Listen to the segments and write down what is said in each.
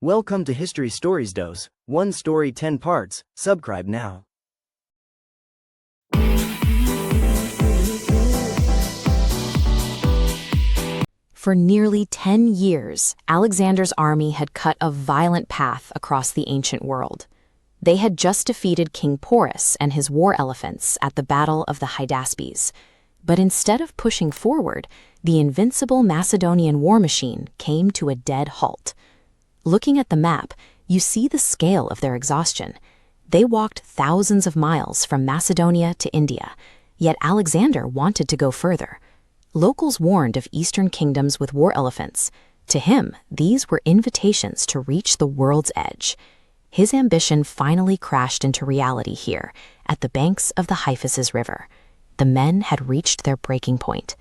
Welcome to History Stories Dose. One story, 10 parts. Subscribe now. For nearly 10 years, Alexander's army had cut a violent path across the ancient world. They had just defeated King Porus and his war elephants at the Battle of the Hyphasis. But instead of pushing forward, the invincible Macedonian war machine came to a dead halt. Looking at the map, you see the scale of their exhaustion. They walked thousands of miles from Macedonia to India, yet Alexander wanted to go further. Locals warned of eastern kingdoms with war elephants. To him, these were invitations to reach the world's edge. His ambition finally crashed into reality here, at the banks of the Hyphasis River. The men had reached their breaking point.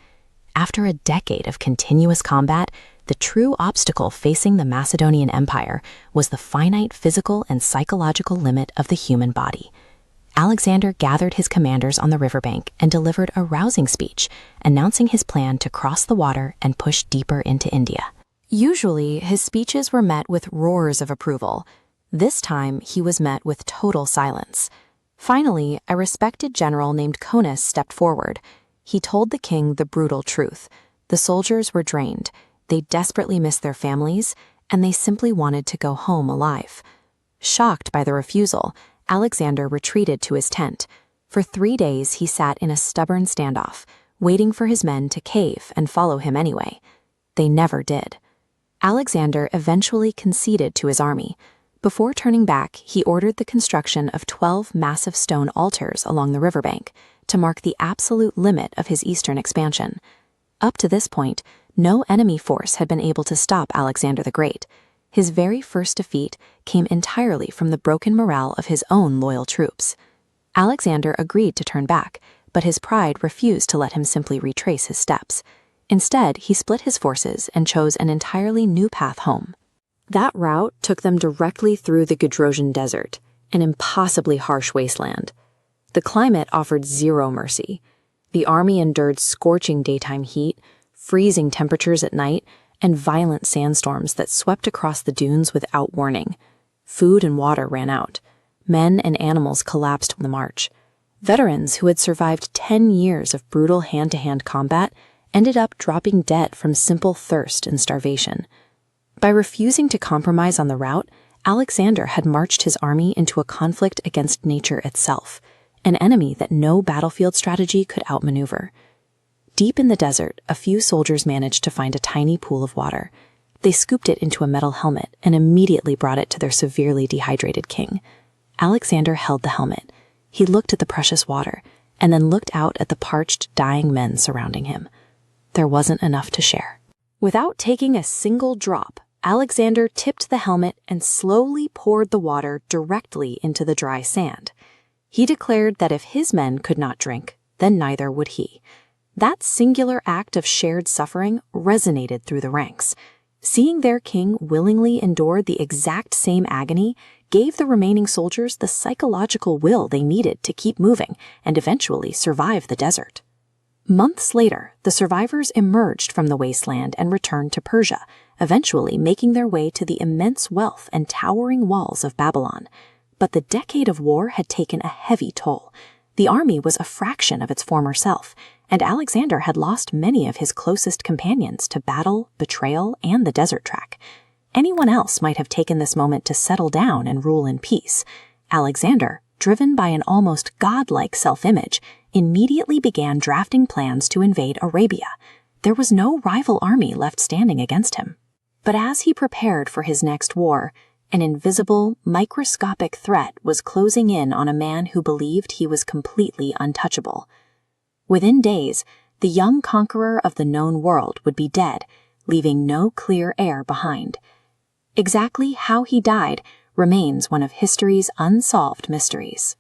After a decade of continuous combat, the true obstacle facing the Macedonian Empire was the finite physical and psychological limit of the human body. Alexander gathered his commanders on the riverbank and delivered a rousing speech, announcing his plan to cross the water and push deeper into India. Usually, his speeches were met with roars of approval. This time, he was met with total silence. Finally, a respected general named Conquest stepped forward. He told the king the brutal truth. The soldiers were drained. They desperately missed their families, and they simply wanted to go home alive. Shocked by the refusal, Alexander retreated to his tent. For 3 days, he sat in a stubborn standoff, waiting for his men to cave and follow him anyway. They never did. Alexander eventually conceded to his army. Before turning back, he ordered the construction of 12 massive stone altars along the riverbank to mark the absolute limit of his eastern expansion. Up to this point, no enemy force had been able to stop Alexander the Great. His very first defeat came entirely from the broken morale of his own loyal troops. Alexander agreed to turn back, but his pride refused to let him simply retrace his steps. Instead, he split his forces and chose an entirely new path home. That route took them directly through the Gedrosian desert, an impossibly harsh wasteland. The climate offered zero mercy. The army endured scorching daytime heat, freezing temperatures at night, and violent sandstorms that swept across the dunes without warning. Food and water ran out. Men and animals collapsed on the march. Veterans who had survived 10 years of brutal hand-to-hand combat ended up dropping dead from simple thirst and starvation. By refusing to compromise on the route, Alexander had marched his army into a conflict against nature itself, an enemy that no battlefield strategy could outmaneuver. Deep in the desert, a few soldiers managed to find a tiny pool of water. They scooped it into a metal helmet and immediately brought it to their severely dehydrated king. Alexander held the helmet. He looked at the precious water, and then looked out at the parched, dying men surrounding him. There wasn't enough to share. Without taking a single drop, Alexander tipped the helmet and slowly poured the water directly into the dry sand. He declared that if his men could not drink, then neither would he. That singular act of shared suffering resonated through the ranks. Seeing their king willingly endure the exact same agony gave the remaining soldiers the psychological will they needed to keep moving and eventually survive the desert. Months later, the survivors emerged from the wasteland and returned to Persia, eventually making their way to the immense wealth and towering walls of Babylon. But the decade of war had taken a heavy toll. The army was a fraction of its former self, and Alexander had lost many of his closest companions to battle, betrayal, and the desert track. Anyone else might have taken this moment to settle down and rule in peace. Alexander, driven by an almost godlike self-image, immediately began drafting plans to invade Arabia. There was no rival army left standing against him. But as he prepared for his next war, an invisible, microscopic threat was closing in on a man who believed he was completely untouchable. Within days, the young conqueror of the known world would be dead, leaving no clear heir behind. Exactly how he died remains one of history's unsolved mysteries.